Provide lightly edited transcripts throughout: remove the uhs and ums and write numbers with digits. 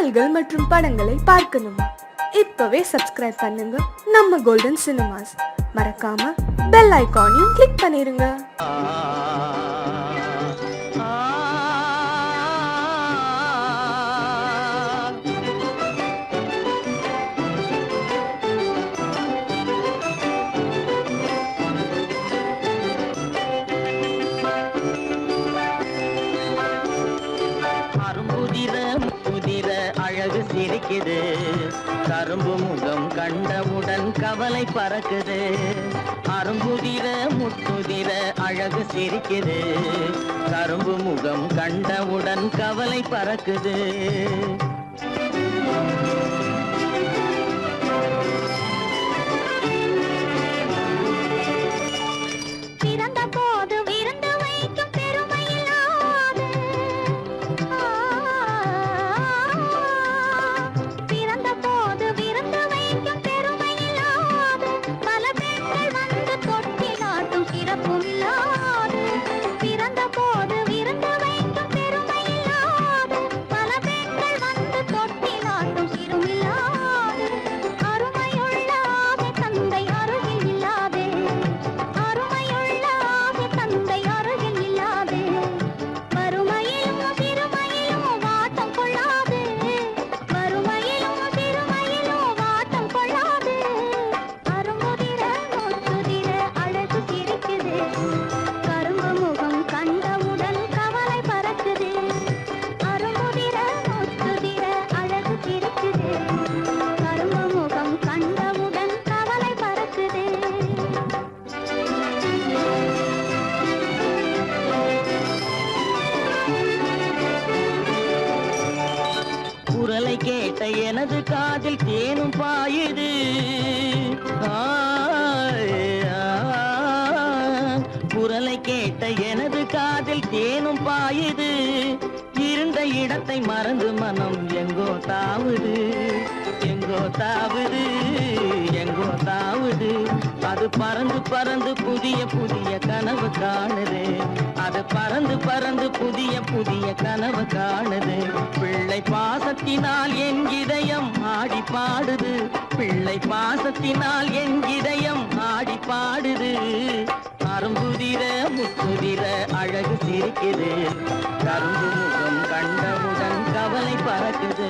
பாடல்கள் மற்றும் படங்களை பார்க்கணுமா? இப்பவே சப்ஸ்கிரைப் பண்ணுங்க நம்ம கோல்டன் சினிமாஸ். மறக்காம பெல் ஐகானையும் கிளிக் பண்ணிருங்க. அழகு சிரிக்குது, கரும்பு முகம் கண்டவுடன் கவலை பறக்குது. அரும்புதிர முத்துதிர அழகு சிரிக்குது, கரும்பு முகம் கண்டவுடன் கவலை பறக்குது. குரலை கேட்ட எனது காதில் தேனும் பாயுது. குரலை கேட்ட எனது காதில் தேனும் பாயுது. இருந்த இடத்தை மறந்து மனம் எங்கோ தாவுது, எங்கோ தாவுது, எங்கோ தாவுது. அது பறந்து பறந்து புதிய புதிய கனவு காணுது. அது பறந்து பறந்து புதிய புதிய கனவு காணுது. பிள்ளை பாசத்தினால் என் இதயம் ஆடி பாடுது. பிள்ளை பாசத்தினால் என் இதயம் ஆடி பாடுது. அரும்புதிர முத்துதிர அழகு சிரிக்குது, கரும்பு முகம் கண்டவுடன் கவலை பறக்குது.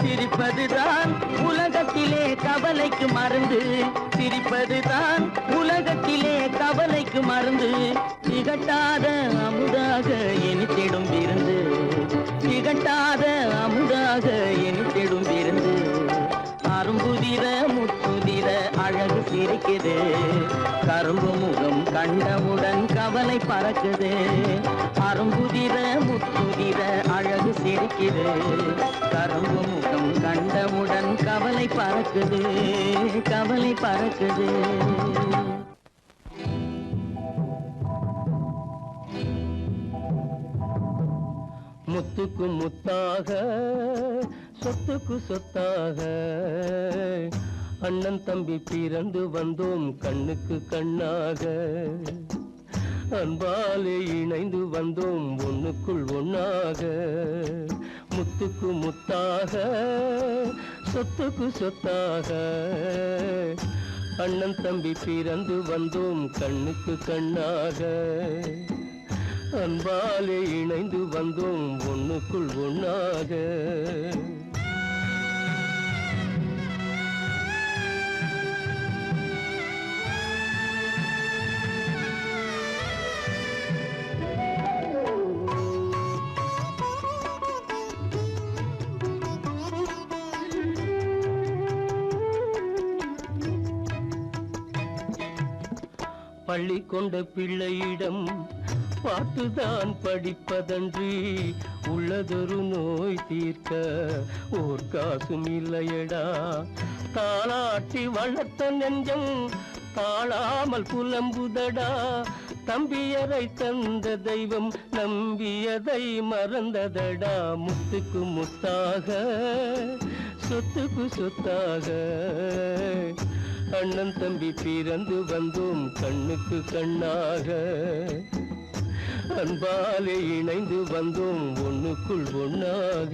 சிரிப்பதுதான் உலகத்திலே கவலைக்கு மருந்து. சிரிப்பதுதான் உலகத்திலே கவலைக்கு மருந்து. திகட்டாத அமுதாக இனித்திடும் விருந்து, திகட்டாத அமுதாக இனித்திடும் விருந்து. அரும்புதிர முத்துதிர அழகு சிரிக்குது, கரும்பு முகம் கண்டவுடன் கவலை பறக்குது. அரும்புதிர முத்துதிர அழகு சிரிக்குது, கரும்பு முகம் கண்டவுடன் கவலை பறக்குது, கவலை பறக்குது. முத்துக்கு முத்தாக சொத்துக்கு சொத்தாக அண்ணன் தம்பி பிறந்து வந்தோம் கண்ணுக்கு கண்ணாக. அன்பாலே இணைந்து வந்தோம் ஒண்ணுக்குள் ஒண்ணாக. முத்துக்கு முத்தாக சொத்துக்கு சொத்தாக அண்ணன் தம்பி பிறந்து வந்தோம் கண்ணுக்கு கண்ணாக. அன்பாலே இணைந்து வந்தோம் ஒண்ணுக்குள் ஒண்ணாக. பள்ளி கொண்ட பிள்ளையிடம் பாட்டுதான் படிப்பதன்றி உள்ளதொரு நோய் தீர்க்க ஓர் காசும் இல்லையடா. தாளாட்டி வளர்த்த நெஞ்சம் தாழாமல் புலம்புதடா. தம்பியரை தந்த தெய்வம் நம்பியதை மறந்ததடா. முத்துக்கு முத்தாக சொத்துக்கு சொத்தாக அண்ணன் தம்பி பிறந்து வந்தோம் கண்ணுக்கு கண்ணாக. அன்பாலே இணைந்து வந்தோம் ஒண்ணுக்குள் ஒண்ணாக.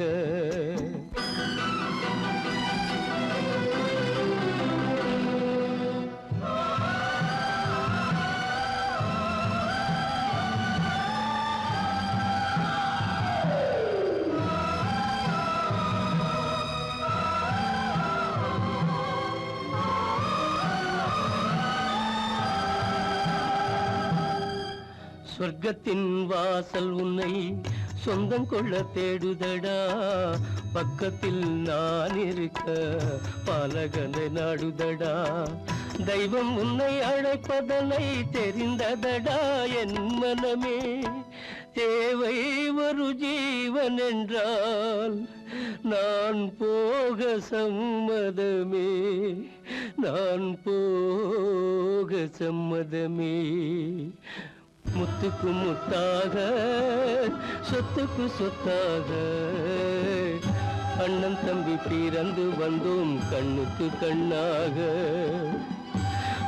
சொர்க்கத்தின் வாசல் உன்னை சொந்தம் கொள்ள தேடுதடா. பக்கத்தில் நான் இருக்க பாலகனை நாடுதடா. தெய்வம் உன்னை அழைப்பதனை தெரிந்ததடா என் மனமே. தேவை ஒரு ஜீவன் என்றால் நான் போக சம்மதமே. நான் போக சம்மதமே. முத்துக்கு முத்தாக சொத்துக்கு சொத்தாக அண்ணன் தம்பி பிறந்து வந்தோம் கண்ணுக்கு கண்ணாக.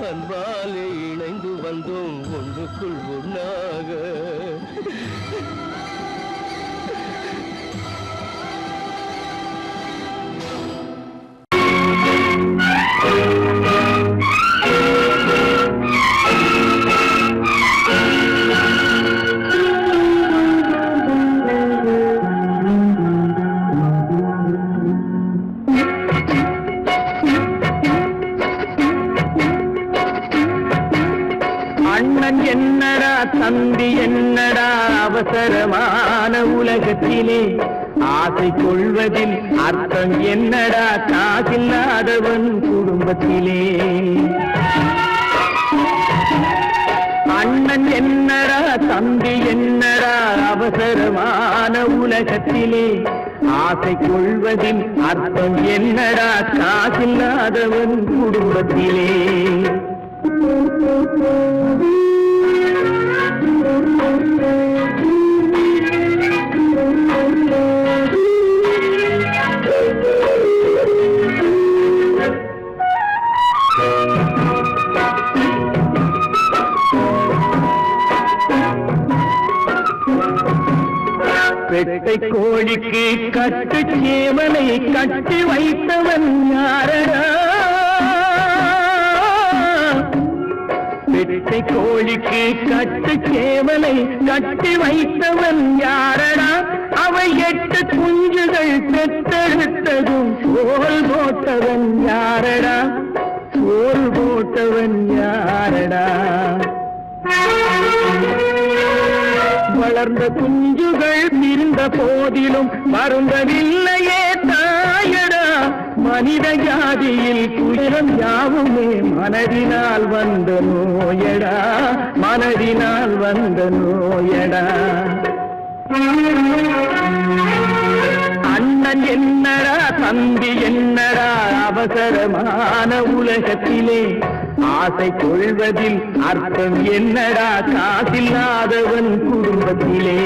அன்பாலே இணைந்து வந்தோம் ஒன்றுக்குள் ஒண்ணாக. அண்ணன் என்னடா தம்பி என்னடா அவசரமான உலகத்திலே ஆசை கொள்வதில் அர்த்தம் என்னடா காசில்லாதவன் குடும்பத்திலே. அண்ணன் என்னடா தம்பி என்னடா அவசரமான உலகத்திலே ஆசை கொள்வதில் அர்த்தம் என்னடா காசில்லாதவன் குடும்பத்திலே. பெட்டை கோழிக்கு கட்டு சேவலை கட்டி வைத்தவன் யாரடா. பெட்டை கோழிக்கு கட்டு சேவலை கட்டி வைத்தவன் யாரடா. அவை 8 குஞ்சுகள் பெற்றெடுத்ததும் சோல் போட்டவன் யாரடா. சோல் போட்டவன் யாரடா. வளர்ந்த குஞ்சுகள் பிரிந்த போதிலும் வருந்தவில்லையே தாயடா. மனித ஜாதியில் துயரம் யாவுமே மனதினால் வந்த நோயடா. மனதினால் வந்த நோயடா. அண்ணன் என்னடா தம்பி என்னடா அவசரமான உலகத்திலே ஆசை கொள்வதில் அர்த்தம் என்னடா காசில்லாதவன் குடும்பத்திலே.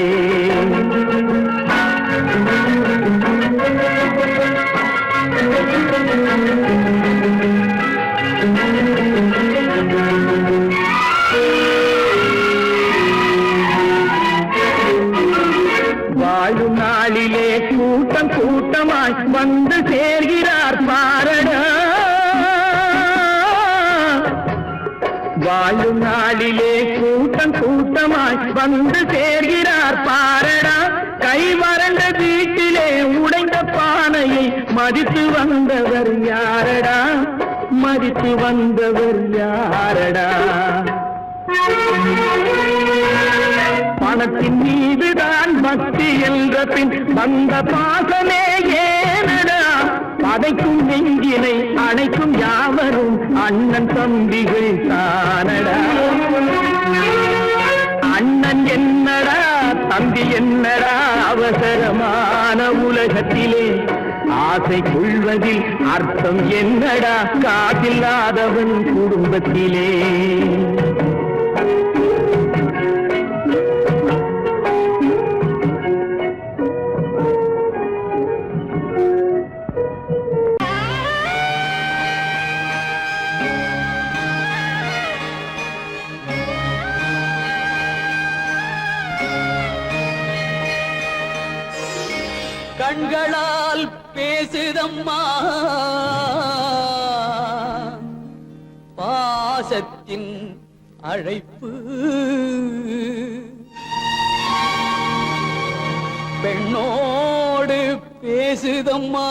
வாழும் நாளிலே கூட்டம் கூட்டமாய் வந்து சேர்கிறார் பாரடா. வாழும் நாளிலே கூட்டம் கூட்டமாய் வந்து சேர்கிறார் பாரடா. கை மறந்த வீட்டிலே உடைந்த பானையை மதித்து வந்தவர் யாரடா. மதித்து வந்தவர் யாரடா. பணத்தின் மீதுதான் பக்தி என்ற பின் வந்த பாசமே ஏனடா. பதைக்கும் நெஞ்சினை அணைக்கும் யாவரும் அண்ணன் தம்பிகள் தானடா. அண்ணன் அண்ணன் என்னடா தம்பி என்னடா அவசரமான உலகத்திலே ஆசை கொள்வதில் அர்த்தம் என்னடா காதில்லாதவன் குடும்பத்திலே கண்களால் பேசுதம்மா பாசத்தின் அழைப்பு பெண்ணோடு பேசுதம்மா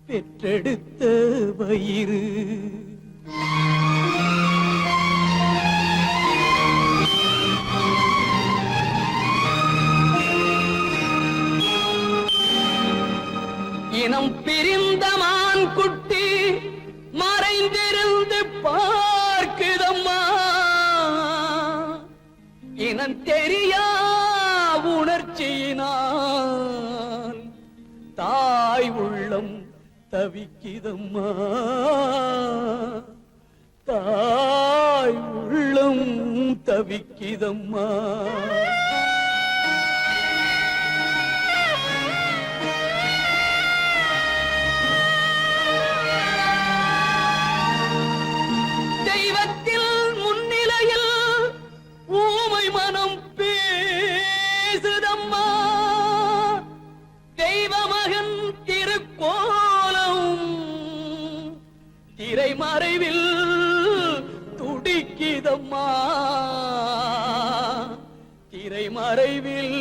பெற்றெடுத்த வயிறு இனம் பிரிந்த மான் குட்டி மறைந்திருந்து பார்க்குதம்மா இனம் தெரியா உணர்ச்சியினால் தாய் உள்ளம் தவிக்குதம்மா தாய் உள்ளம் தவிக்குதம்மா தெய்வத்தில் முன்னிலையில் ஊமை மனம் பேசுதம்மா தெய்வ மகன் திருக்கோலம் திரைமறைவில் துடிக்குதம்மா திரைமறைவில்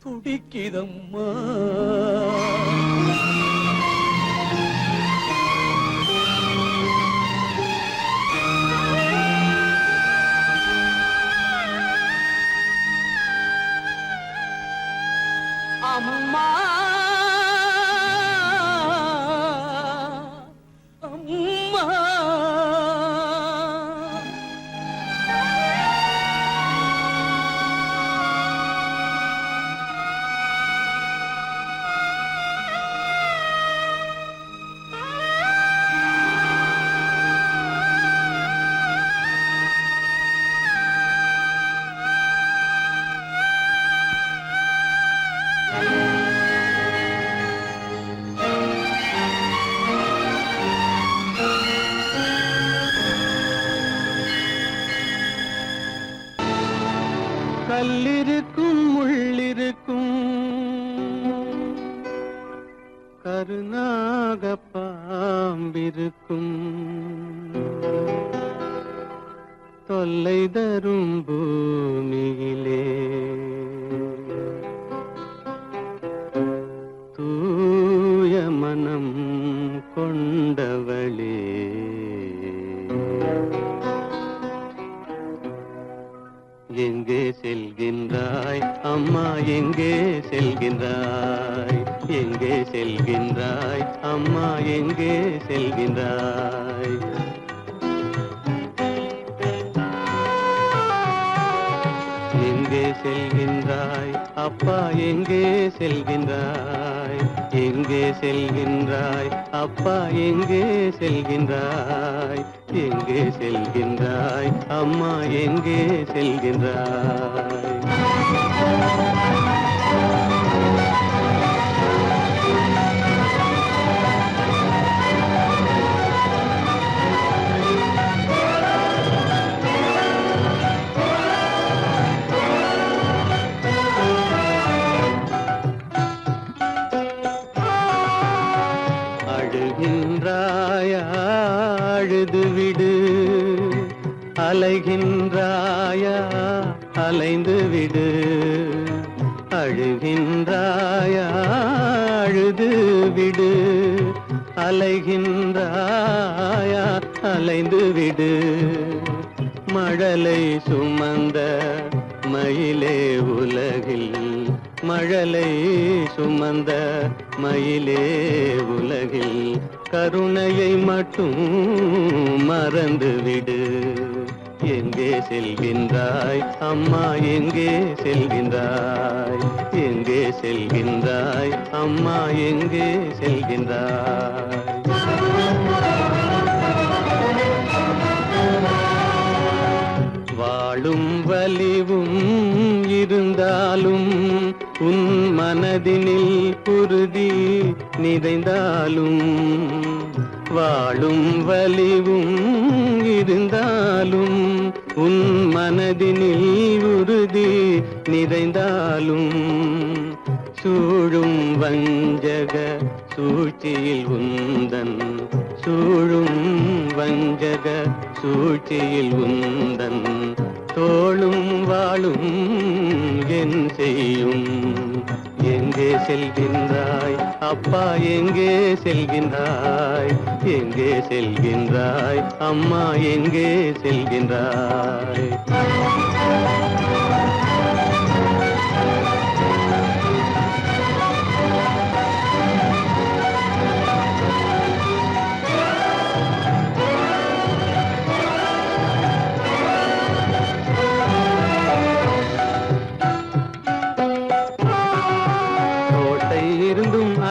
துடிக்குதம்மா அம்மா அம்மா கல்லிருக்கும் முள்ளிருக்கும் கருநாக பாம்பிருக்கும் தொல்லை தரும் பூமியிலே தூய மனம் கொண்டவளே எங்கே செல்கின்றாய் அம்மா எங்கே செல்கின்றாய் எங்கே செல்கின்றாய் அம்மா எங்கே செல்கின்றாய் எங்கே செல்கின்றாய் அப்பா எங்கே செல்கின்றாய் எங்கே செல்கின்றாய் அப்பா எங்கே செல்கின்றாய் எங்கே செல்கின்றாய் அம்மா எங்கே செல்கின்றாய் அழுகின்றாயா அழுது விடு அலைகின்றாயா அலைந்து விடு அழுகின்றாயா அழுது விடு அலைகின்றாயா அலைந்து விடு மழலை சுமந்த மயிலே உலகில் மழலை சுமந்த மயிலே உலகில் கருணையை மட்டும் மறந்து விடு எங்கே செல்கின்றாய் அம்மா எங்கே செல்கின்றாய் எங்கே செல்கின்றாய் அம்மா எங்கே செல்கின்றாய் வாழும் வலிவும் இருந்தாலும் உன் மனதினில் உறுதி நிறைந்தாலும் வாழும் வலிவும் இருந்தாலும் உன் மனதினில் உறுதி நிறைந்தாலும் சூழும் வஞ்சக சூழ்ச்சியில் உந்தன் சூழும் வஞ்சக சூழ்ச்சியில் உந்தன் தோளும் வாழும் என் செய்யும் எங்கே செல்கின்றாய் அப்பா எங்கே செல்கின்றாய் எங்கே செல்கின்றாய் அம்மா எங்கே செல்கின்றாய்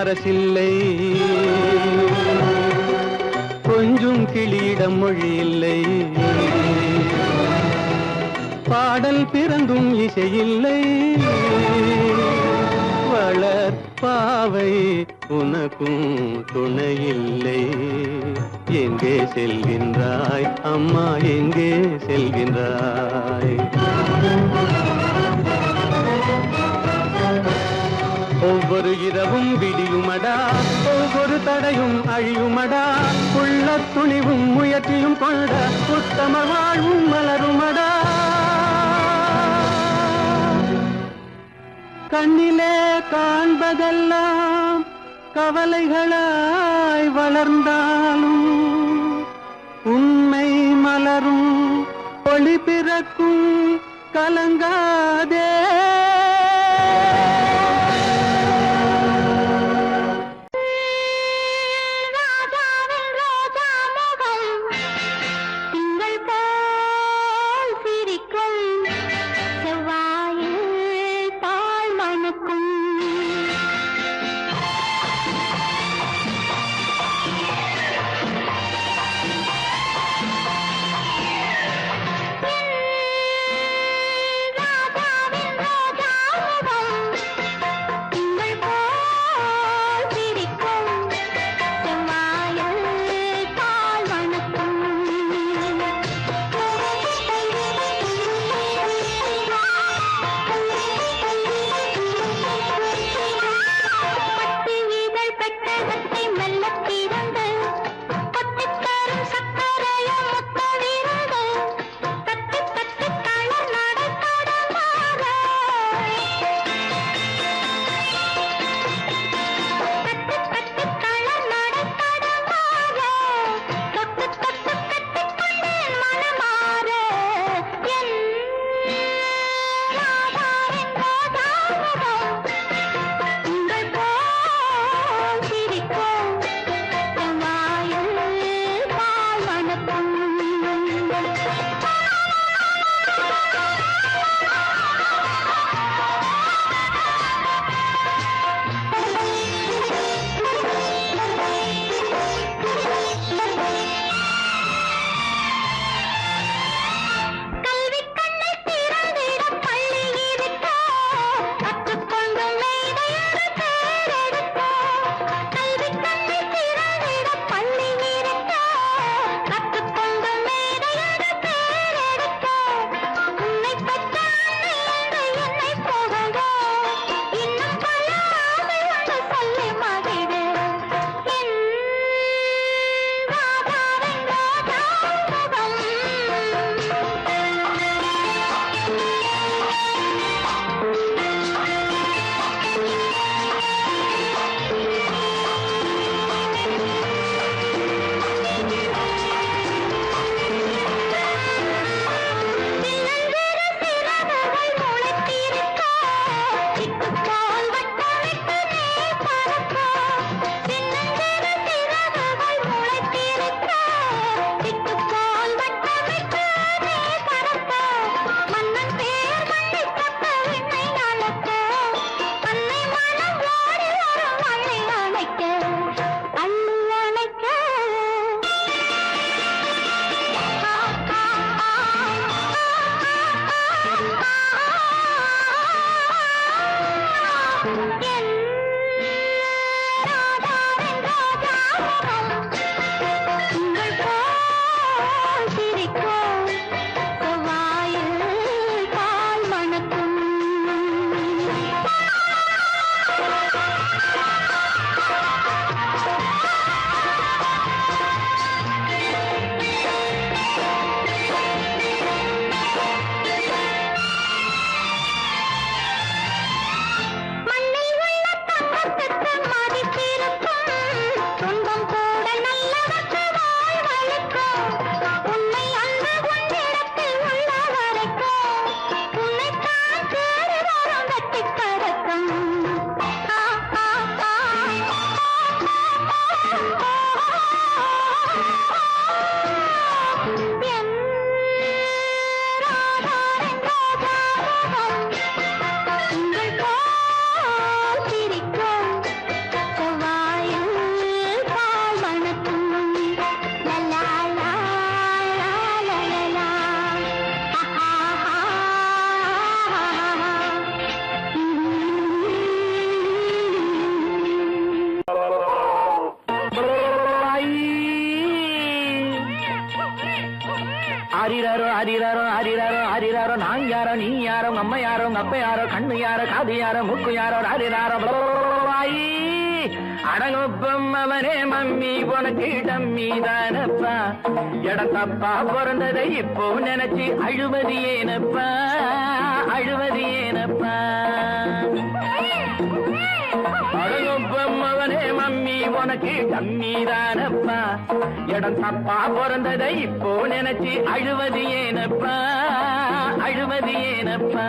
அரசில்லை கொஞ்சம் கிளியிடம் மொழி இல்லை பாடல் பிறந்தும் இசையில்லை வளர் பாவை உனக்கும் துணையில்லை எங்கே செல்கின்றாய் அம்மா எங்கே செல்கின்றாய் ஒவ்வொரு இரவும் விடியுமடா ஒவ்வொரு தடையும் அழியுமடா உள்ள துணிவும் முயற்சியும் கொண்ட உத்தம வாழ்வும் மலருமடா கண்ணிலே காண்பதெல்லாம் கவலைகளாய் வளர்ந்தாலும் உண்மை மலரும் ஒளி பிறக்கும் கலங்காதே ஆரிராரோ ஆரிராரோ ஆரிராரோ ஆரிராரோ நான் யாரோ நீ யாரோ அம்மா யாரோ அப்ப யாரோ கண்ணு யாரோ காது யாரோ மூக்கு யாரோ ஆரிராரோ அடங்கொப்பம் அவனே மம்மி உனக்கு டம்மி தானப்பா எடத்தப்பா பிறந்ததை இப்போ நினைச்சு அழுவது ஏனப்பா அழுவது ஏனப்பா அடங்கொப்பம் அவனே மம்மி உனக்கு டம்மி தானப்பா இடம் தப்பா பிறந்ததை இப்போ நினைச்சு அழுவது ஏனப்பா அழுவது ஏனப்பா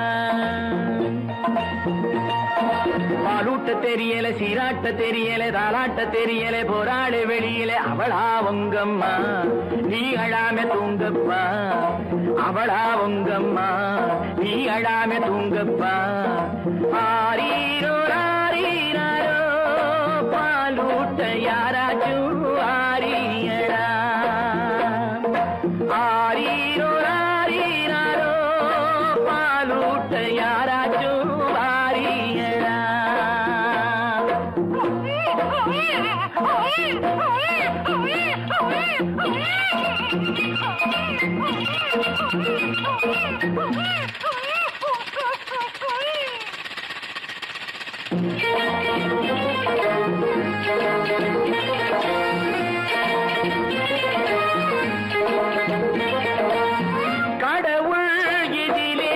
பாலூட்ட தெரியல சீராட்ட தெரியல தாலாட்ட தெரியல போராடு வெளியில அவளா உங்கம்மா நீ அழாம தூங்கப்பா அவளா உங்கம்மா நீ அழாம தூங்கப்பா ஆரீரோ ஆரீராரோ பாலூட்ட யாராச்சும் ஆரியடா ஆரீரோ ஆரீராரோ பாலூட்ட யாராச்சும் ஆரியடா கடவுள் இதிலே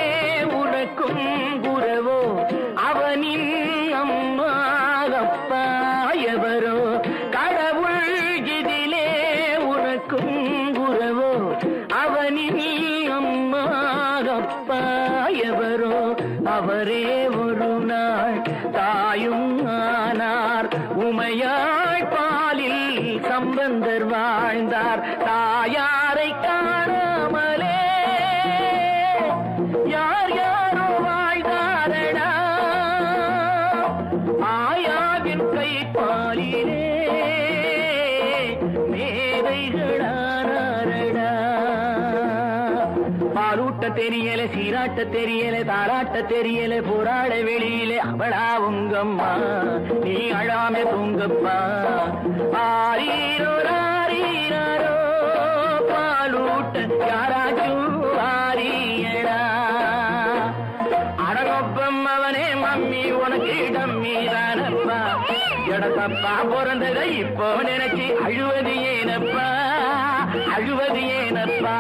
உனக்கும் குரவோ அவனின் அம்மா அப்பா எவரோ கடவுள் இதிலே உனக்கும் குரவோ அவனின் அம்மா அப்பா எவரோ அவரே ஒரு நாள் தாயும் ஆனார் உமையாள் பாலில் சம்பந்தர் வாழ்ந்தார் தாயாரை காணாமலே யார் யாரோ வாழ்ந்தாரடா ஆயாவின் கை பாலிலே மேதைகளானாரடா பாலூட்ட தெரியல சீராட்ட தெரியல தாராட்ட தெரியல போராட வெளியிலே அவளா உங்கம்மா நீ அழாம தூங்கப்பா ஆரீரோ ஆரீராரோ பாலூட்ட யாராச்சும் ஆரியடா அடங்கொப்பம் அவனே மம்மி உனக்கு டம்மி தானப்பா எடத்தப்பா பிறந்ததை இப்போ நினைச்சு அழுவது ஏனப்பா அழுவது ஏனப்பா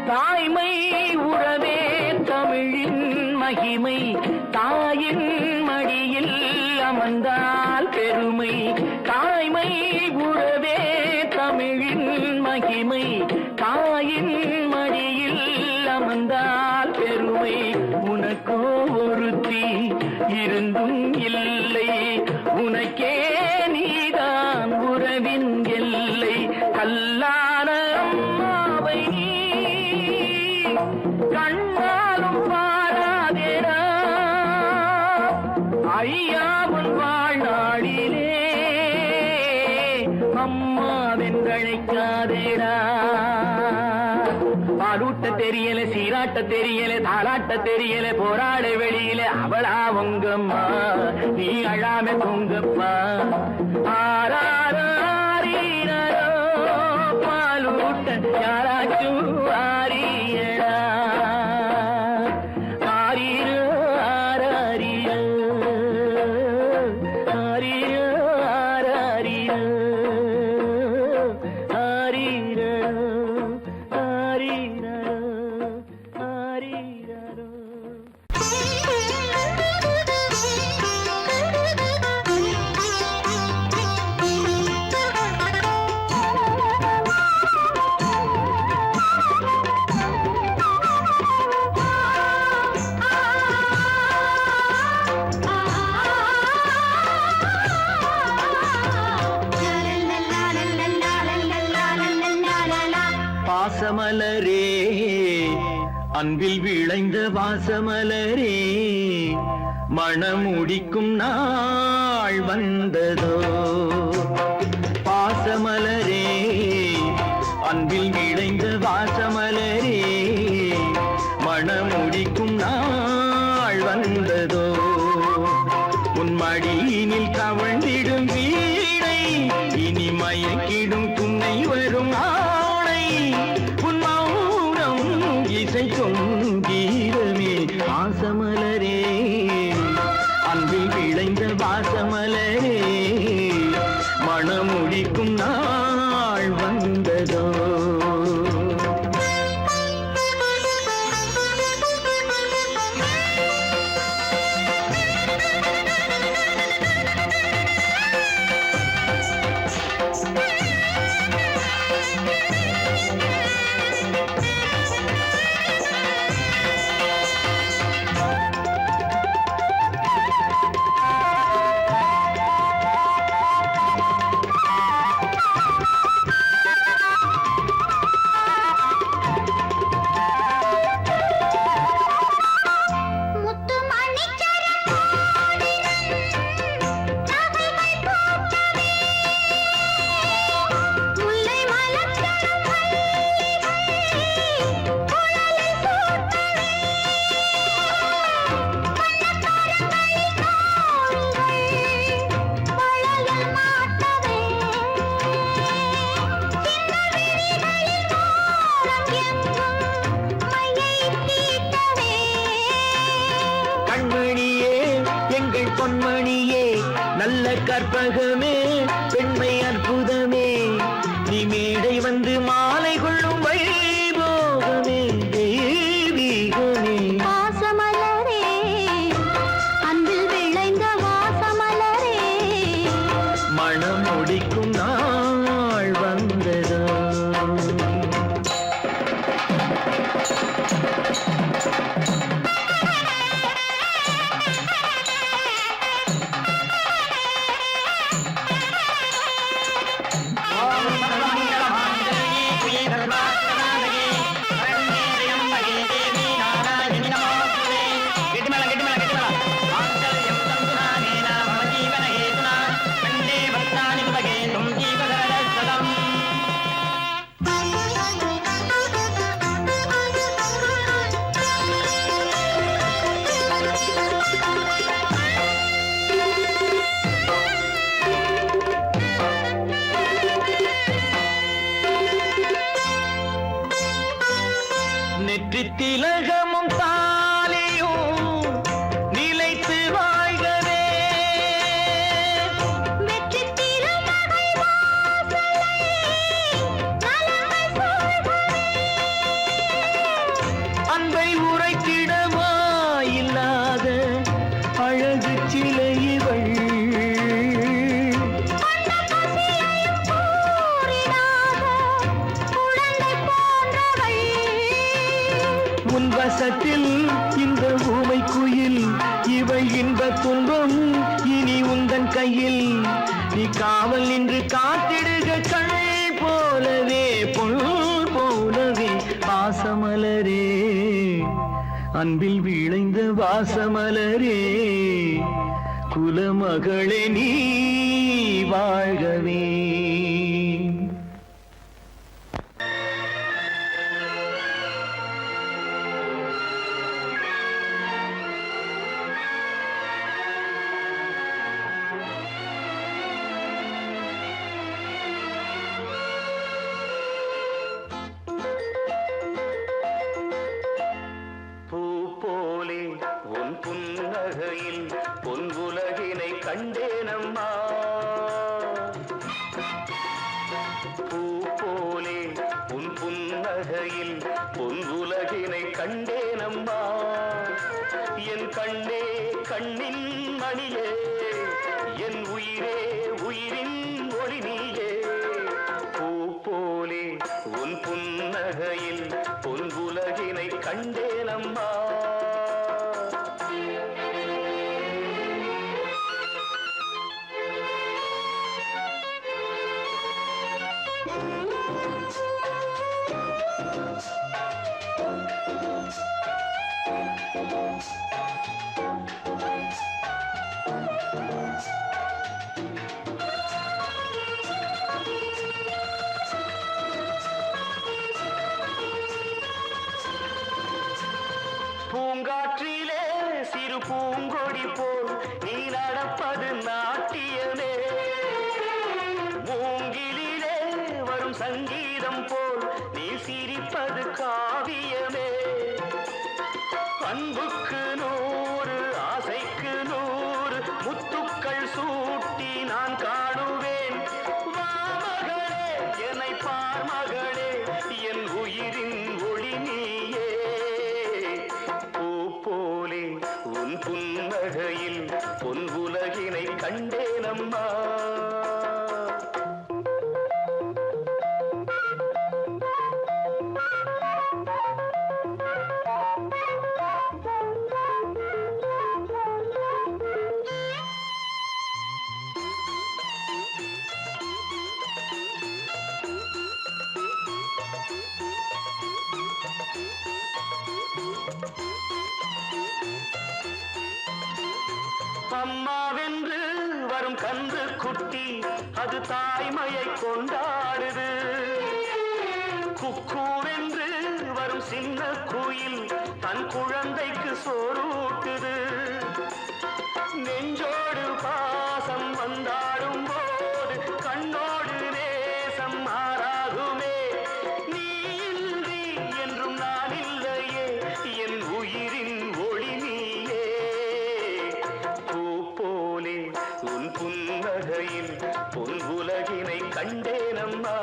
தாய்மை உறவே தமிழின் மகிமை தாயின் மடியில் அமர்ந்தால் பெருமை தாய்மை உறவே தமிழின் மகிமை தாயின் மடியில் அமர்ந்தால் பெருமை உனக்கோ ஒருத்தி இருந்தும் இல்லை உனக்கே நீதான் உறவின் எல்லை கல்லான அம்மாவை நீ கண்ணாலும் பாராதேடா ஐயாவும் வாழ்நாளிலே அம்மாவென்றழைக்காதேடா பாலூட்ட தெரியல சீராட்ட தெரியல தாலாட்ட தெரியல போராட வெளியில அவளா உங்கம்மா நீ அழாம தூங்கப்பா ஆராரோ ஆரீராரோ பாலூட்ட யாராச்சும் ஆரியடா ஆரீரோ ஆராரியோ ஆரீரோ ஆராரியோ ஆரீரோ ஆரீரோ ஆரீரோ பாசமலரே அன்பில் விளைந்த வாசமலரே மணமுடிக்கும் நாள் வந்ததோ பாசமலரே அன்பில் விளைந்த வாசமலரே மணமுடிக்கும் நாள் வந்ததோ பொன்மணியே நல்ல கற்பகமே பெண்மை அற்புதமே நீ மேடை வந்து மாலை கொள்ளும் வைபோகமே தெய்வீகமே வாசமலரே அன்பில் விளைந்த வாசமலரே மனம் முடிக்கும் நாள் வந்ததோ திலகமும் தாலியும் நிலைத்து வாழ்கவே வெற்றி திருமகள் வாசலை நலமை சொல்கவே அன்பை உரைத்திடவா இல்லாத அழகு சிலை இவள் உன் வசத்தில் இந்த ஊமை குயில் இவள் இன்ப துன்பம் இனி உந்தன் கையில் நீ காவல் நின்று காத்திடுக கண் போலவே பொன் போலவே பாசமலரே அன்பில் விளைந்த வாசமலரே குலமகளே நீ வாழ்கவே புன்னகையில் பொன்வுலகினை கண்டேனம்மா பூ போலே உன் புன்னகையில் பொன்வுலகினை கண்டேனம்மா என் கண்ணே கண்ணின் மணியே என் உயிரே உயிரின் ஒளி நீயே பூ போலே உன் புன்னகையில் பொன்வுலகினை கண்டேனம்மா பூங்காற்றிலே சிறு பூங்கொடி போல் நீ நடப்பது நாட்டியமே மூங்கிலே வரும் சங்கீதம் போல் நீ சிரிப்பது காவியமே அன்புக்கு உன் புன்னகையில் பொன் உலகினை கண்டேனம்மா. அம்மாவென்று வரும் கன்று குட்டி அது தாய்மையை கொண்டாடுது. குக்கூவென்று வரும் சின்ன குயில் தன் குழந்தைக்கு சோறூட்டுது. நெஞ்சோடு பாசம் வந்தாடும் போது கண்ணோடு நேசம் மாறாகுமே. நீ இன்றி என்றும் நான் இல்லையே, என் உயிரின் ஒளி நீயே. பூ போலே உன் புன்னகையில் பொன் உலகினை கண்டேனம்மா.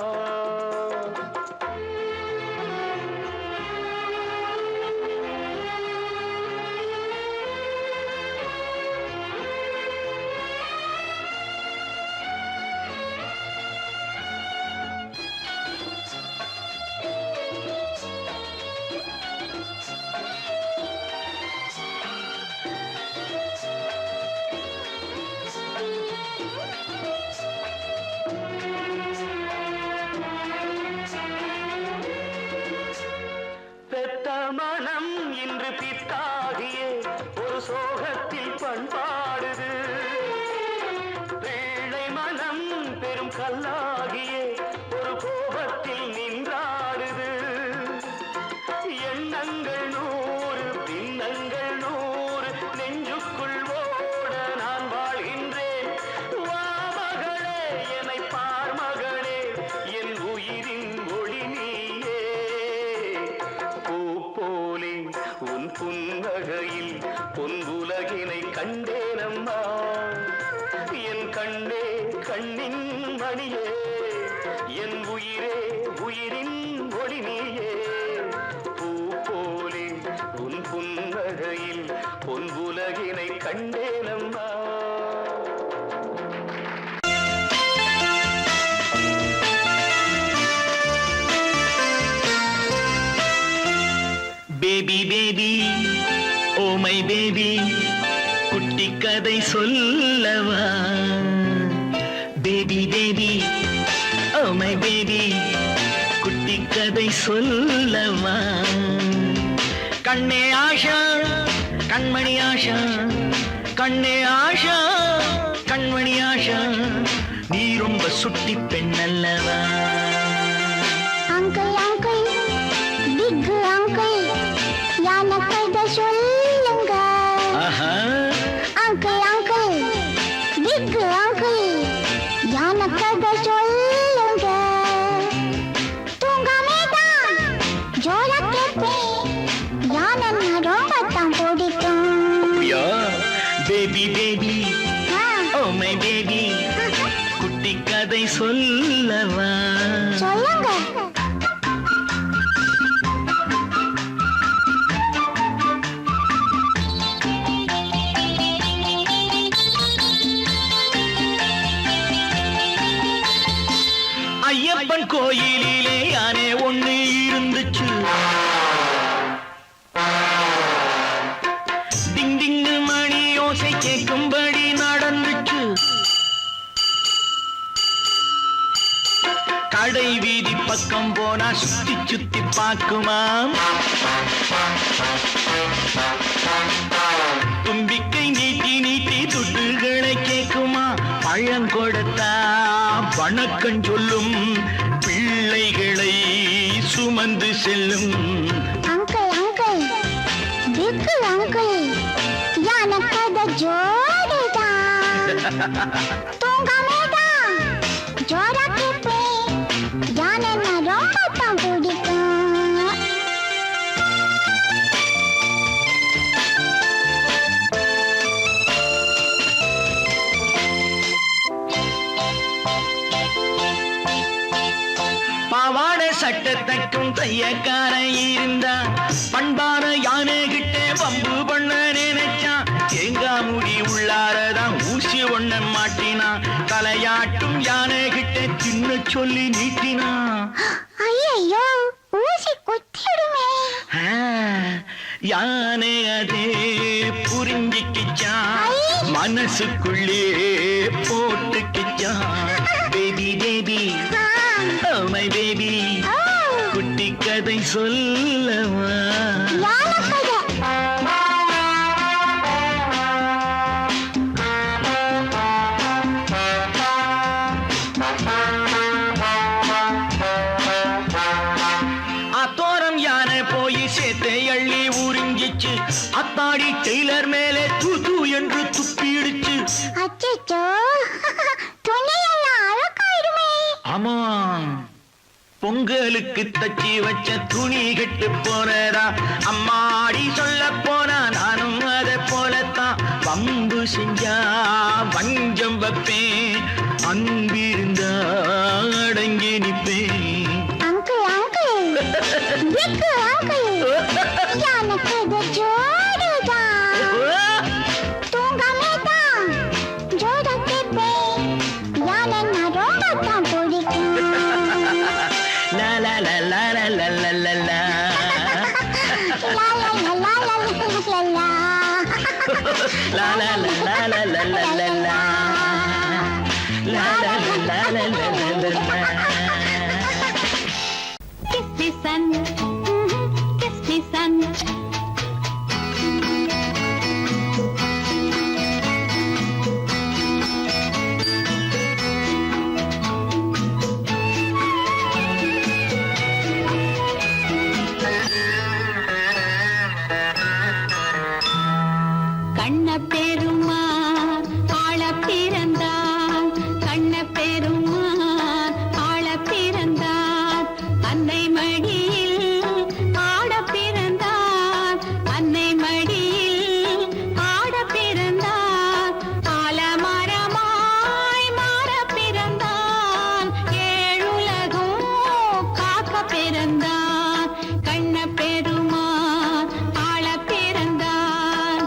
மனம் இன்று பித்தாகியே ஒரு சோகத்தில் பண்பாடுது. பிள்ளை மனம் பெரும் கல்லாகியே ஒரு கோபத்தில் நின்றாடுது. எண்ணங்கள் 100 பின்னங்கள் 100 நெஞ்சுக்குள் ஓட நான் வாழ்கின்றேன். வா மகளே என்னை பார் மகளே, என் உயிரின் ஒளி நீயே. போலே உன் புன்னகையில் பொன் உலகினை கண்டேனம்மா. என் கண்ணே கண்ணின் மணியே, என் உயிரே உயிரின் ஒளி நீயே. பூ போலே உன் புன்னகையில் பொன் உலகினை கண்டேனம்மா. Baby baby oh my baby குட்டி கதை சொல்லவா. Baby baby oh my baby குட்டி கதை சொல்லவா. கண்ணே ஆஷா கண்மணி ஆஷா, கண்ணே ஆஷா கண்மணி ஆஷா, நீ ரொம்ப சுட்டி பெண் அல்லவா. அங்கிள் அங்கிள் பிக் அங்கிள் எனக்கு சொல்லுங்க. அங்கிள் அங்கிள் பிக் அங்கிள் எனக்கு சொல்லுங்க. தூங்காமேதான் ஜோரா கேட்பேன், யானை ரொம்ப தான் பிடிக்கும். Baby baby oh my baby குட்டி கதை சொல்லவா. சொல்லுங்க. ஐயப்பன் கோயிலிலே யானே ஒண்ணு இருந்துச்சு. டிங் டிங் மணி ஓசை கேட்கும்படி நடந்துச்சு. கடை வீதி பக்கம் போனா சுத்தி சுத்தி பார்க்குமாம். தும்பிக்கை நீட்டி நீட்டி துட்டுகளை கேட்குமா. பழம் கொடுத்தா வணக்கம் சொல்லும், பிள்ளைகளை சுமந்து செல்லும். அங்கிள் அங்கிள் பிக் அங்கிள் எனக்கு ஜோடிதான். தூங்காமேதான் ஜோரா கேட்பேன், யானை ரொம்ப தான் பிடிக்கும். பாவாடை சட்டை தைக்கும் தையக்கார இருந்தா, பண்பான யானை கிட்டே வம்பு பண்ண நினைச்சான். சொல்லி நீட்டினா ஐயோ ஊசி குத்திடுமே. யானை அதே புரிஞ்சுக்கிச்சான், மனசுக்குள்ளே போட்டுக்கிச்சான். Baby baby oh my baby, குட்டி கதை சொல்லவா? அத்தோரம் யானை போய் சேத்தை அள்ளி உறிஞ்சிச்சு, அத்தாடி டெய்லர் மேலே தூது என்று துப்பிடுச்சு. அச்சோ துணியெல்லாம் அழகாயிடுமே. ஆமா, பொங்கலுக்கு தச்சி வச்ச துணி கெட்டு போனதா, அம்மாடி சொல்ல போனா நானும் அதை போலத்தான். பம்பு செஞ்சா வஞ்சம் வைப்பேன், அன்பிருந்தா அடங்கி நிப்பேன். அங்கிள் அங்கிள் பிக்கு அங்கிள், எனக்கு இது ஜோடுதான். தூங்காமே தான் ஜோட கேட்பேன், யானை நான் ரொம்ப தான் பிடிக்கும். லா லா லா லா லா லா லா லா லா. லா லா லா லா லா லா லா. லா லா லா லா லா லா லா லா லா. லா லா லா லா லா லா லா லா. Kiss me son, kiss me son. கண்ண பெருமான் ஆள பிறந்தான், கண்ண பெருமான் ஆள பிறந்தான். அன்னை மடியில் ஆட பிறந்தான், அன்னை மடியில் ஆட பிறந்தான். ஆலமரமாய் மாற பிறந்தான், ஏழுலகும் காக்க பிறந்தான். கண்ண பெருமான் ஆள பிறந்தான்.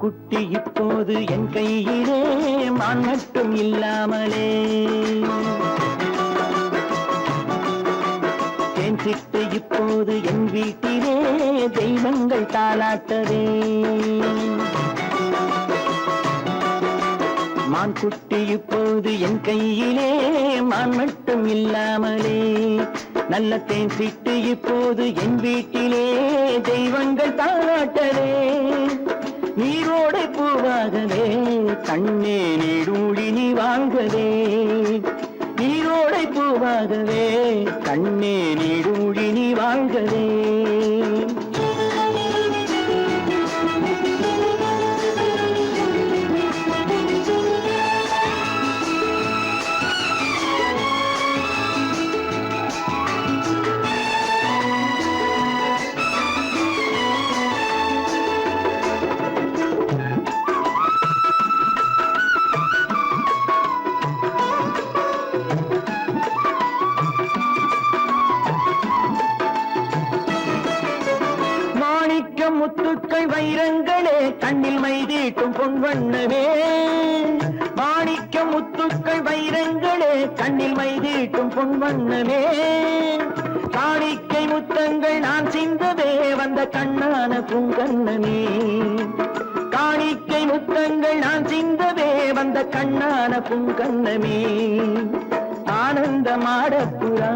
மான்குட்டி இப்போது என் கையிலே மான் மட்டும் இல்லாமலே தேன் சிட்டு இப்போது என் வீட்டிலே தெய்வங்கள் தாலாட்டவே மான்குட்டி இப்போது என் கையிலே மான் மட்டும் இல்லாமலே நல்ல தேன் சிட்டு இப்போது என் வீட்டிலே தெய்வங்கள் தாளாட்டவே நீரோடை பூவாகவே கண்ணே நீடூழி நீ வாழ்கவே நீரோடை பூவாகவே கண்ணே நீடூழி நீ வாழ்கவே முத்துக்கள் வைரங்களே கண்ணில் மைதீட்டும் பொன்வண்ணமே மாணிக்க முத்துக்கள் வைரங்களே கண்ணில் மைதீட்டும் பொன்வண்ணமே காணிக்கை முத்தங்கள் நான் சிந்தவே வந்த கண்ணான பூங்கண்ணமே காணிக்கை முத்தங்கள் நான் சிந்தவே வந்த கண்ணான பூங்கண்ணமே ஆனந்தமாட புறா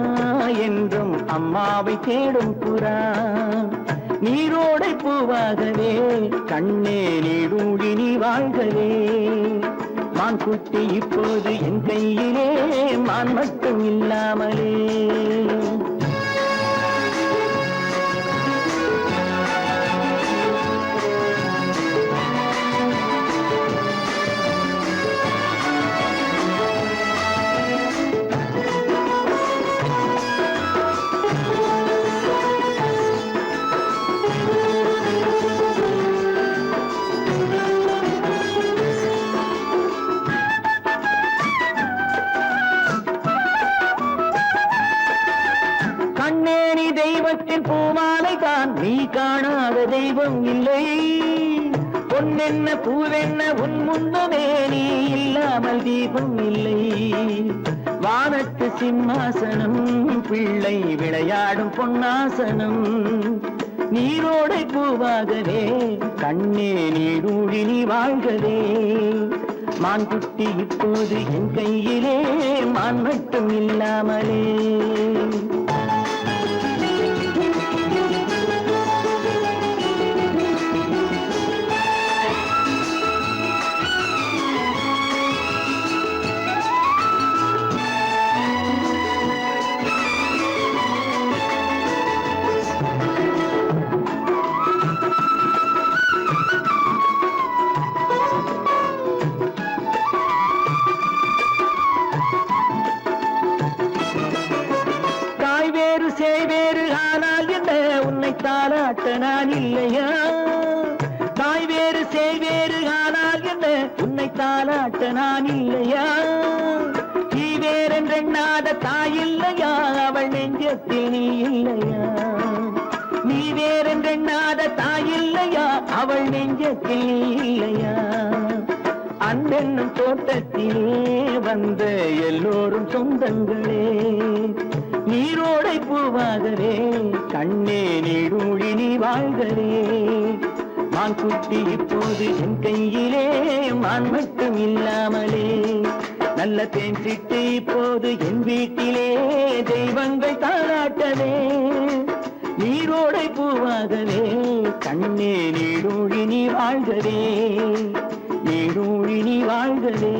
என்றும் அம்மாவை தேடும் புறா நீரோடை பூவாகவே கண்ணே நீடூழி நீ வாழ்கவே மான்குட்டி இப்போது என் கையிலே மான் மட்டும் இல்லாமலே பூமாலை தான் நீ காணாத தெய்வம் இல்லை பொன்னென்ன பூவென்ன உன் முன்னமே நீ இல்லாமல் தீபம் இல்லை வானத்து சிம்மாசனம் பிள்ளை விளையாடும் பொன்னாசனம் நீரோடை பூவாகவே கண்ணே நீடூழி நீ வாழ்கவே மான்குட்டி இப்போது என் கையிலே மான் மட்டும் இல்லாமலே தாலாட்ட நான் இல்லையா தாய் வேறு சேய் வேறு ஆனால் என்ன உன்னை தாலாட்ட நான் இல்லையா நீ வேறென்றெண்ணாத தாய் இல்லையா அவள் நெஞ்சத்தில் நீ இல்லையா நீ வேறென்றெண்ணாத தாய் இல்லையா அவள் நெஞ்சத்தில் நீ இல்லையா அன்பென்னும் தோட்டத்திலே வந்த எல்லோரும் சொந்தங்களே நீரோடை பூவாகவே கண்ணே நீடூழி நீ வாழ்கவே மான்குட்டி இப்போது என் கையிலே மான் மட்டும் இல்லாமலே நல்ல தேன் சிட்டு இப்போது என் வீட்டிலே தெய்வங்கள் தாளாட்டவே நீரோடை பூவாகவே கண்ணே நீடூழி நீ வாழ்கவே நீடூழி நீ வாழ்கவே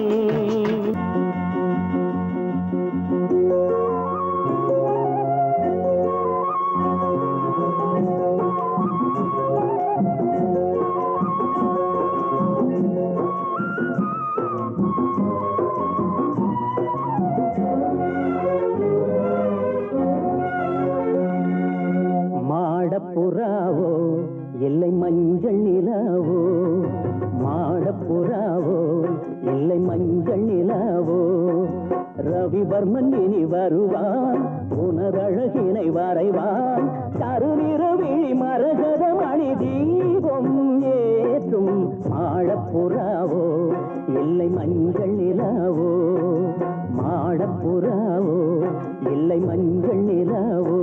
மாடப்புறாவோ எல்லை மஞ்சள் நிலாவோ மாடப்புறாவோ எல்லை மஞ்சள் நிலாவோ ரவிவர்மன் இனி வருவான் உனதழகினை வரைவான் கருநிற விழி மரகத மணி தீபம் ஏற்றும் மாடப்புறாவோ இல்லை மஞ்சள் நிலாவோ, மாடப்புறாவோ இல்லை மஞ்சள் நிலாவோ.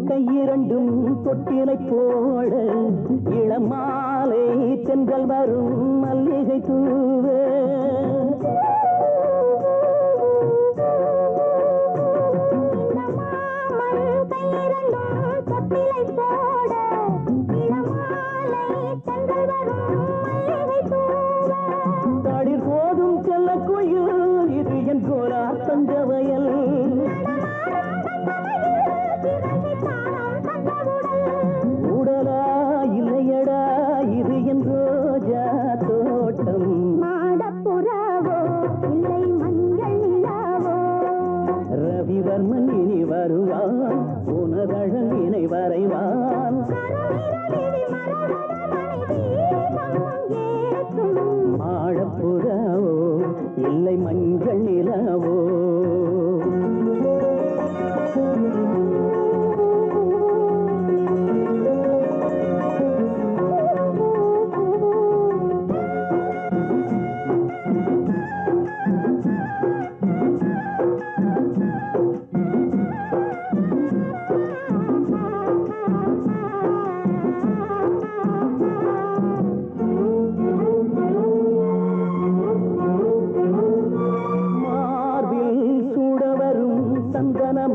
கையிரண்டும் தொட்டிலை போட இளமாலை தென்றல் வரும் மல்லிகை தூவ, தொட்டிலை போட இளமாலை தென்றல் வரும் மல்லிகை தூவ, தாடிர் போதும் செல்ல கோயில் இது என் கோலா தங்க வயல், உடலா இல்லையடா இது என் ரோஜா தோட்டம், மாடப்புறாவோ இல்லை மஞ்சள் நிலாவோ, ரவிவர்மன் இனி வருவான் உனதழகினை வரைவான், மாடப்புறாவோ இல்லை மஞ்சள் நிலாவோ.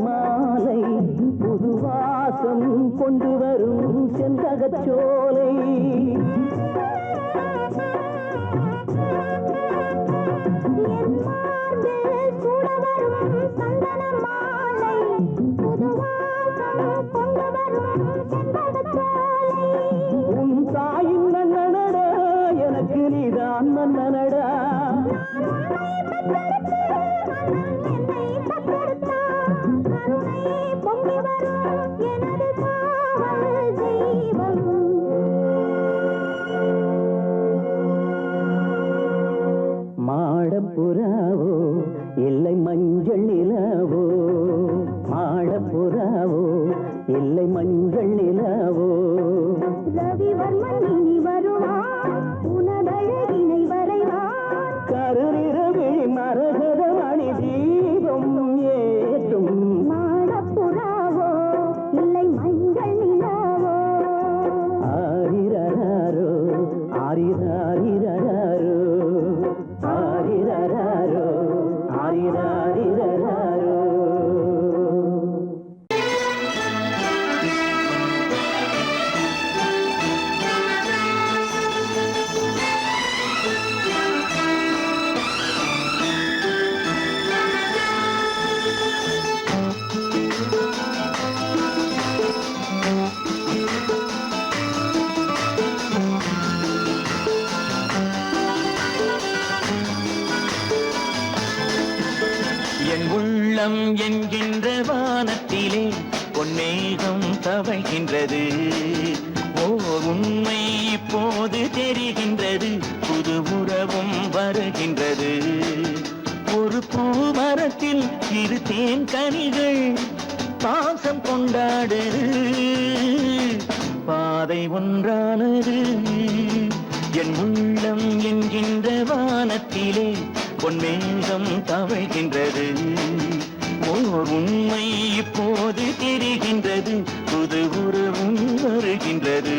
மாலை புதுவாசம் கொண்டு வரும் செந்தகச்சோலை, உன் தாயின் மன்னனடா எனக்கு நீதான் மன்னனடா, மாடப்புறாவோ இல்லை மஞ்சள் நிலாவோ, மாடப்புறாவோ இல்லை மஞ்சள் நிலாவோ, ரவிவர்மன் இனி வருவான் உனதழகினை வரைவான், கருநிறவிழி மரகத மணி தீபம் ஏற்றும், மாடப்புறாவோ இல்லை மஞ்சள் நிலாவோ, ஆரிரராரோ ஆரிராரிரராரோ, ஆரிரராரோ ஆரிராரிரராரோ. என் உள்ளம் என்கின்ற வானத்திலே பொன்னேகம் தவழ்கின்றது, ஓர் உண்மை இப்போது தெரிகின்றது, புது உறவும் வருகின்றது, ஒரு பூமரத்தில் இரு தேன் கனிகள் பாசம் கொண்டாடுது, பாதை ஒன்றானது, என் உள்ளம் என்கின்ற வானத்திலே பொன்மேகம் தவழ்கின்றது, ஓர் உண்மை இப்போது தெரிகின்றது, புது உறவும் வருகின்றது.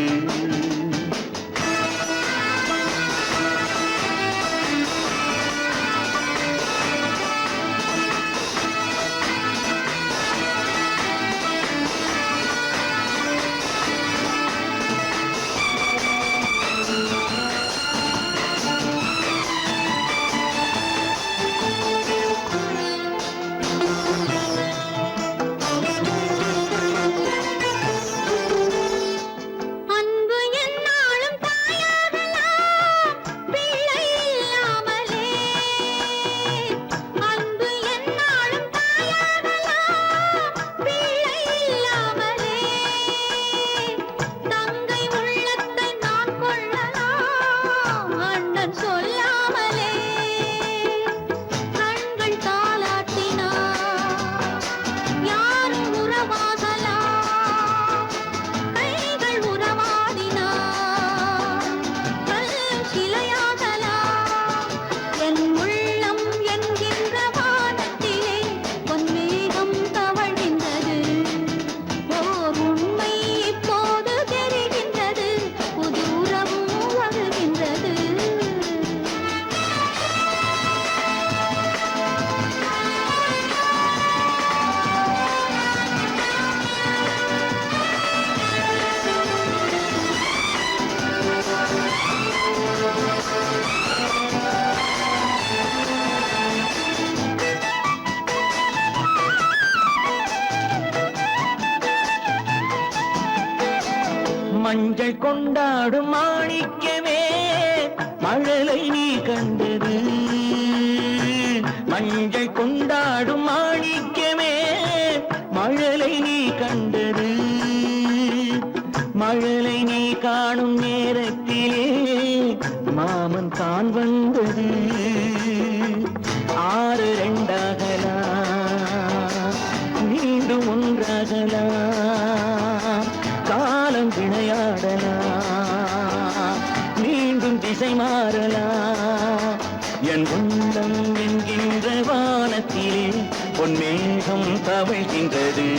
மஞ்சள் கொண்டாடும் மாணிக்கமே மழலை நீ கண்டது. மஞ்சள் கொண்டாடும் மாணிக்கமே மழலை நீ கண்டது. மழலை நீ காணும் நேரத்திலே மாமன் தான் வந்தது. 6 2ஆகலாம் மீண்டும் ஒன்றாகலாம். காலம் விளையாடலாம் மீண்டும் திசை மாறலாம். என் உள்ளம் என்கின்ற வானத்திலே பொன்மேகம் தவழ்கின்றது.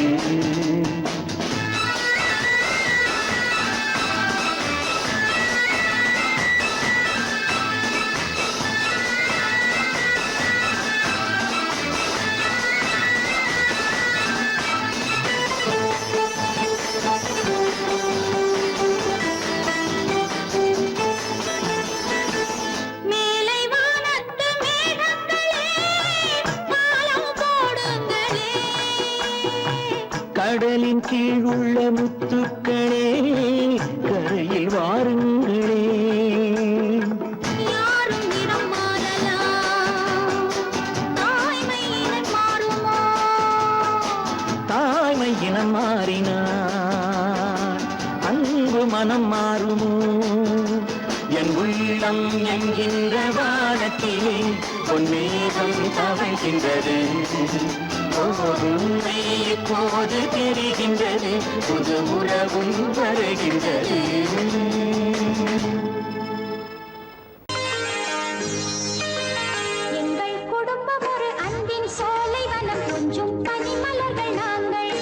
கடலின் கீழ் உள்ள முத்துக்களே கரையில் வாருங்களே. யாரும் இனம் மாறலாம், தாய்மை இனம் மாறுமோ? தாய்மை இனம் மாறினார் அன்பு மனம் மாறுமோ? என் உள்ளம் என்கின்ற வானத்திலே பொன்மேகம் தவழ்கின்றது. உண்மை இப்போது தெரிகின்றது, புது உறவும் வருகின்றது. எங்கள் குடும்பம் ஒரு அன்பின் சோலைவனம், கொஞ்சம் பனிமலர்கள் நாங்கள்.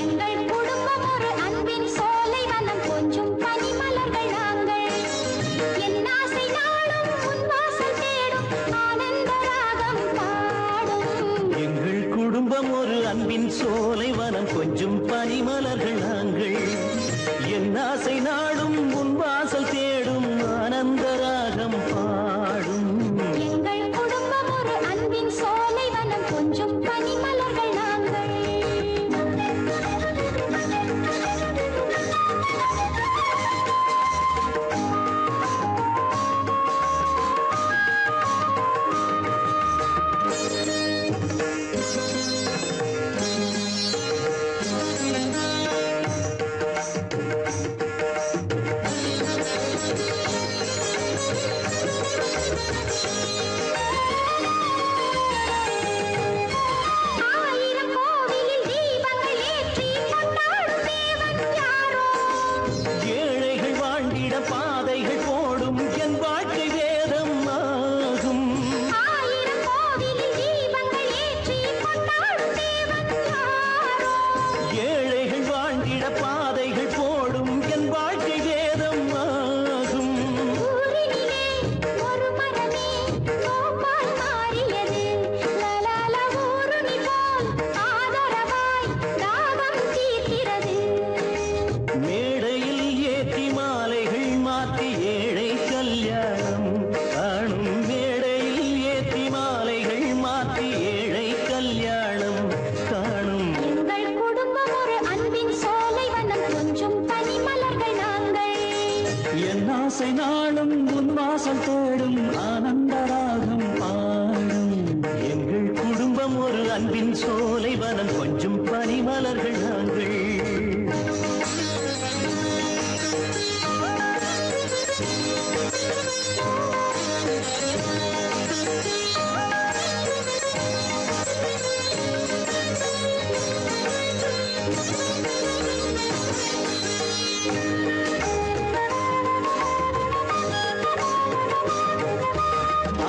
எங்கள் குடும்பம் ஒரு அன்பின் சோலைவனம், கொஞ்சம் பனிமலர்கள் நாங்கள். என் ஆசை நாளும் உன் வாசல் தேடும், ஆனந்த ராகம் பாடும். எங்கள் குடும்பம் ஒரு அன்பின் சோலைவனம், கொஞ்சம் பனிமலர்கள் நாங்கள். என் ஆசை நாடும் உன் வாசல் தேடும், ஆனந்த ராகம் பாடும். எங்கள் குடும்பம் ஒரு அன்பின் சோலைவனம், கொஞ்சம் பனிமலர்கள் நாங்கள். ஆயிரம் கோவிலில் தீபங்கள் ஏற்றி கொண்டாடும் தேவன் யாரோ? ஏழைகள் வாழ்ந்திட பாதைகள் போடும் என் வாழ்க்கை வேதம் ஆகும். ஆயிரம் கோவிலில் தீபங்கள் ஏற்றி கொண்டாடும் தேவன் யாரோ? ஏழைகள் வாழ்ந்திட பாதைகள் போடும் என் வாழ்க்கை வேதம் ஆகும். ஊரினிலே ஒரு மரமே கோபால் மாறியது. லலால ஊருணி போல் ஆதரவாய் தாகம் தீர்க்கிறது. மேடையில் ஏற்றி மாலைகள் மாற்றி ஏழை கல்யாணம் காணும். மேடையில் ஏற்றி மாலைகள் மாற்றி ஏழை கல்யாணம் காணும். எங்கள் குடும்பம் ஒரு அன்பின் சோலைவனம், கொஞ்சம் பனிமலர்கள் நாங்கள். என் ஆசை நாளும் உன் வாசல் தேடும், ஆனந்த ராகம் பாடும். எங்கள் குடும்பம் ஒரு அன்பின் சோலைவனம், கொஞ்சம் பனிமலர்கள் நாங்கள்.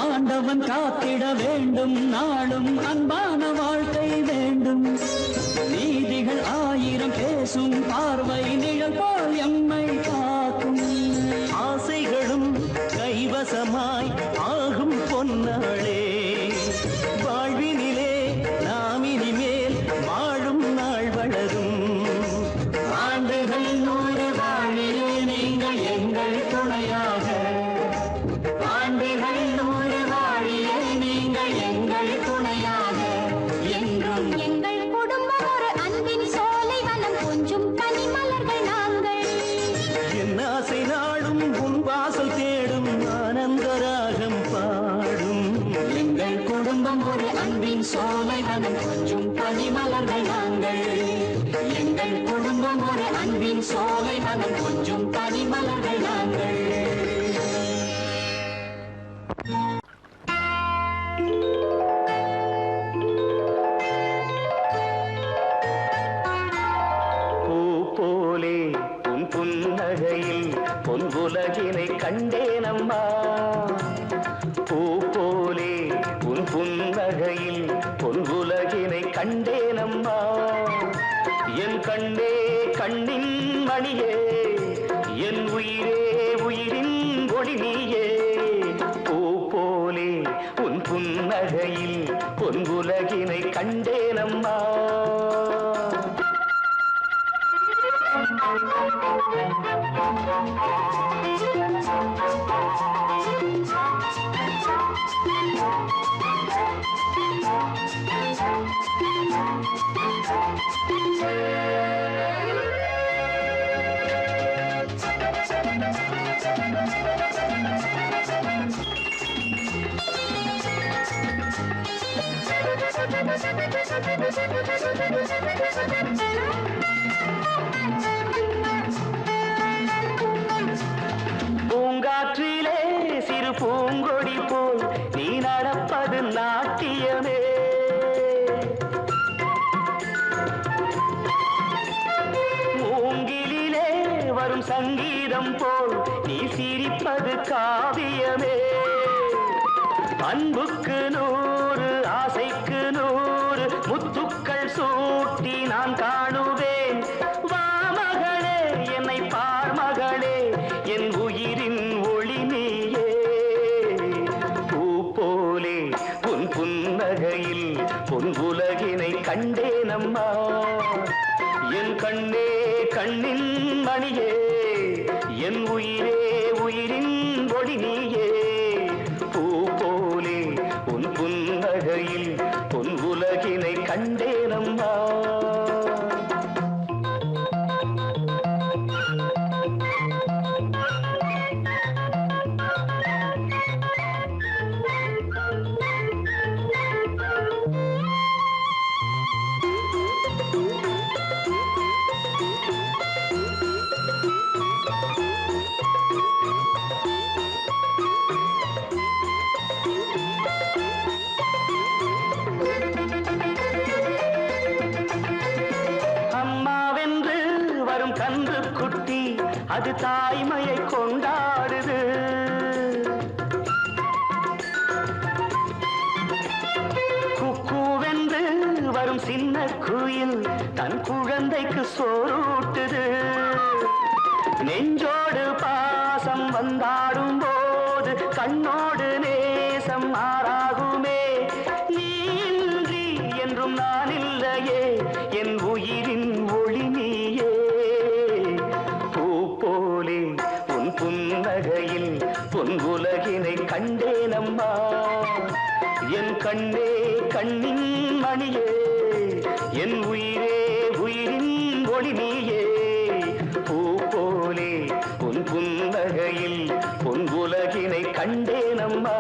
ஆண்டவன் காத்திட வேண்டும் நாளும் அன்பான வாழ்க்கை வேண்டும். நீதிகள் 1000 பேசும் பார்வை நிழல் போல் எம்மை காக்கும். ஆசைகளும் கைவசமாய் ஆகும் பொன்னாளே. வாழ்வினிலே நாம் இனிமேல் வாழும் நாள் வளரும். ஆண்டுகள் 100 வாழிலே நீங்கள் எங்கள் துணையாக. ஆண்டுகள் 100 வாழிலே நீங்கள் எங்கள் துணையாக என்றும். எங்கள் குடும்பம் ஒரு அன்பின் சோலைவனம், கொஞ்சம் பனிமலர்கள் நாங்கள். என் ஆசை நாடும் உன் வாசல் தேடும் ஆனந்த ராகம் பாடும். எங்கள் குடும்பம் ஒரு அன்பின் சோலை வனம் கொஞ்சம் பனிமலர்கள் நாங்கள். எங்கள் குடும்பம் ஒரு அன்பின் சோலை வனம் கொஞ்சம் பனிமலர்கள் நாங்கள். பொன்வுலகினை கண்டேனம்மா. பூ போலே உன் புன்னகையில் பொன்வுலகினை கண்டேனம்மா. என் கண்ணே கண்ணின் மணியே, என் உயிரே உயிரின் ஒளி நீயே. பூ போலே உன் புன்னகையில் பொன்வுலகினை கண்டேனம்மா. பூங்காற்றிலே சிறு பூங்கொடி போல் நீ நடப்பது நாட்டியமே. மூங்கிலே வரும் சங்கீதம் போல் நீ சிரிப்பது காவியமே. அன்புக்கு 100 ஆசைக்கு 100 முத்துக்கள் சூட்டி நான் காணுவேன். வா மகளே என்னை பார் மகளே, என் உயிரின் ஒளி நீயே. பூ போலே உன் புன்னகையில் பொன்வுலகினை கண்டேனம்மா. என் கண்ணே கண்ணின் மணியே, என் உயிரே உயிரின் ஒளி நீயே. பூ போலே உன் புன்னகையில் பொன்வுலகினை கண்டேனம்மா. அது தாய்மையை கொண்டாடுது. குக்கூவென்று வரும் சின்ன குயில் தன் குழந்தைக்கு சோறூட்டுது. நெஞ்சோடு பாசம் வந்தாடும் போது கண்ணோடு நேசம் மாறாகுமே. நீ இன்றி என்றும் நான் இல்லையே, என் உயிரின் ஒளி நீயே. உன் புன்னகையில் பொன்வுலகினை கண்டேனம்மா. என் கண்ணே கண்ணின் மணியே, என் உயிரே உயிரின் ஒளி நீயே. பூ போலே உன் புன்னகையில் பொன்வுலகினை கண்டேனம்மா.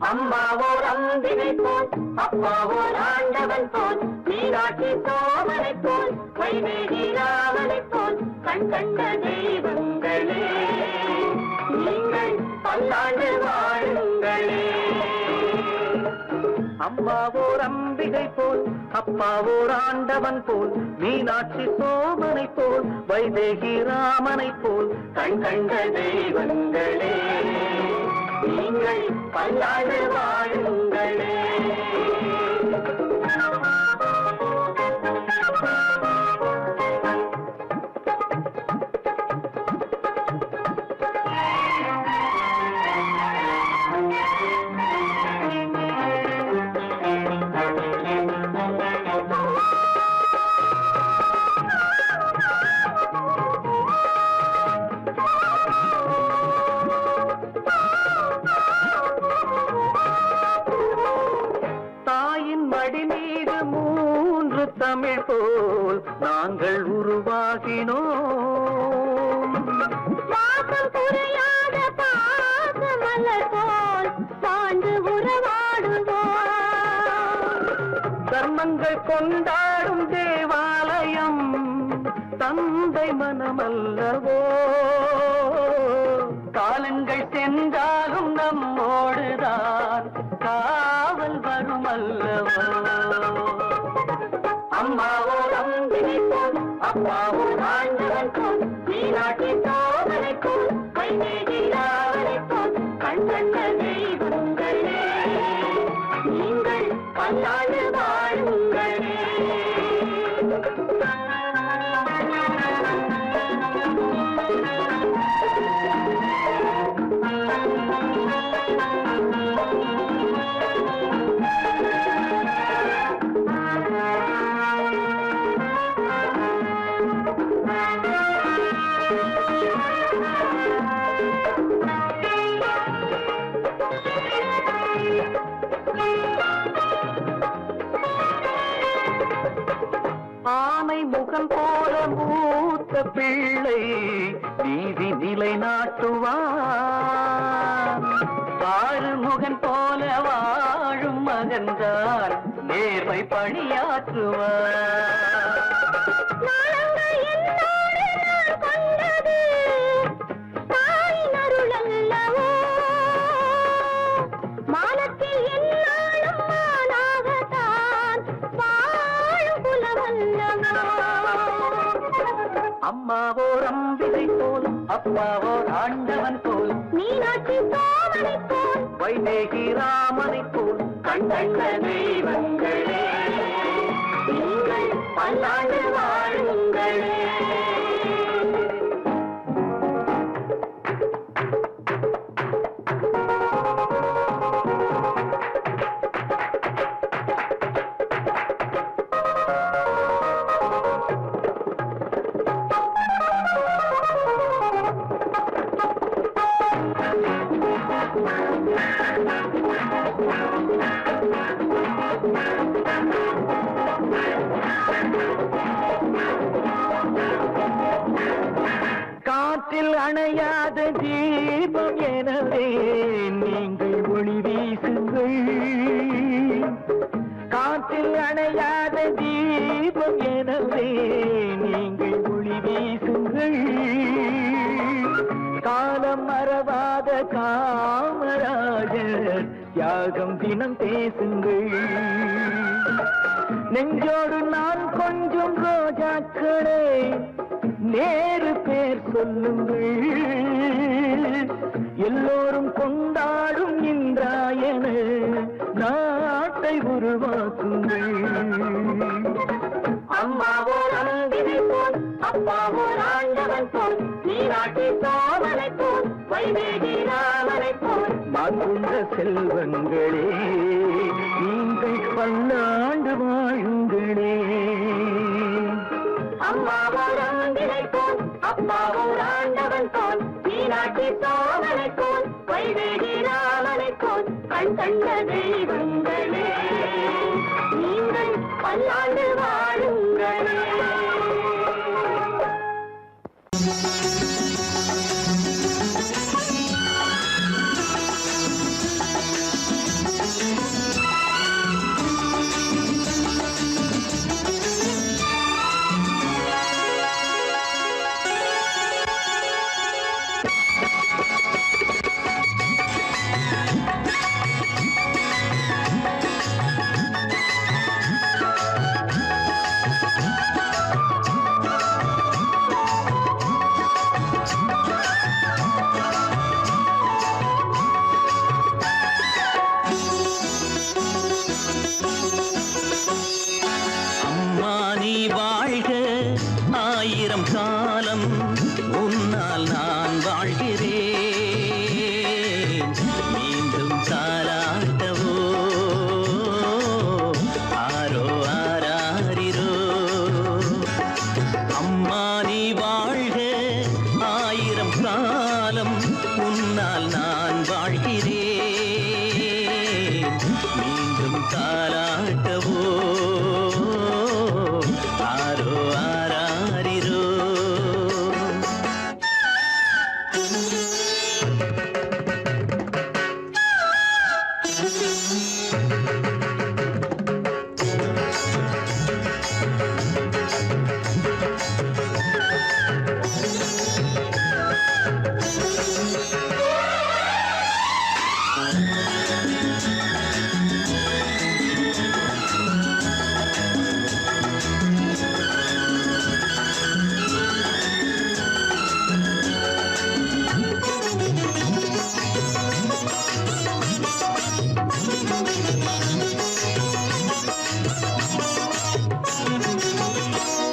அம்மாவோர் அம்பிகை போல் அப்பாவோர் ஆண்டவன் போல் மீனாட்சி சோமனை போல் வைதேகி ராமனை போல் கண் கண்ட தெய்வங்களே நீங்கள் பல்லாண்டு வாழுங்களே. அம்மாவோர் அம்பிகை போல் அப்பாவோர் ஆண்டவன் போல் மீனாட்சி சோமனை போல் வைதேகி ராமனை போல் கண் கண்ட தெய்வங்களே நீங்கள் பல்லாண்டு வாழுங்களே. போல் நாங்கள் உருவாகினோம். வாசம் குறையாத பாசமலர் போல் வாழ்ந்து உறவாடுவோம். தர்மங்கள் கொண்டாடும் தேவாலயம் தந்தை மனமல்லவோ. காலங்கள் சென்றாலும் நம்மோடுதான் காவல் வரும் அல்லவோ. அம்மாவோ அம்பினை போல் அப்பாவோ ஆண்டவன் போல் நீராட்டி சோதனை போல் கைநேகியாவனை போல் கண் கண்ட தெய்வங்களே நீங்கள் பல்லாண்டு வாழுங்களே. ஆமை முகம் போல மூத்த பிள்ளை நீதி நிலைநாட்டுவான். ஆறுமுகன் போல வாழும் மகன்தான் நேர்மை பணியாற்றுவான். அம்மாவோ அம்பிகை போல் அப்பாவோ ஆண்டவன் போல் மீனாட்சி சோதனை போல் வைதேகி ராமனை போல் கண்ட தெய்வங்களே நீங்கள் பல்லாண்டு வாழுங்களே. காற்றில் அணையாத தீபம் எனவே நீங்கள் ஒளி வீசுங்கள். காற்றில் அணையாத தீபம் எனவே நீங்கள் ஒளி வீசுங்கள். காலம் மறவாத காமராஜர் தியாகம் தினம் பேசுங்கள். நெஞ்சோடு நான் கொஞ்சம் ரோஜாக்களே நேரு பேர் சொல்லுங்கள். எல்லோரும் கொண்டாடும் இந்திராயண நாட்டை உருவாக்குங்கள். அம்மாவோ அன்பினை போல் அப்பாவோ ஆண்டவன் போல் நீராட்டி சோதனை போல் வைதேகி ராமனை போல் மாற்றுண்ட செல்வங்களே நீங்கள் பல்லாண்டு வாழுங்களே. அம்மாவோ அன்பினை போல் அப்பாவோ ஆண்டவன் போல் நீராட்டி சோதனை போல் வைதேகி ராமனை போல் கண் கண்ட தெய்வங்களே நீங்கள் பல்லாண்டு வாழுங்களே.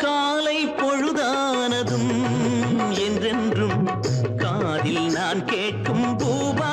காலை பொழுதானதும் என்றென்றும் காதில் நான் கேட்கும் பூபா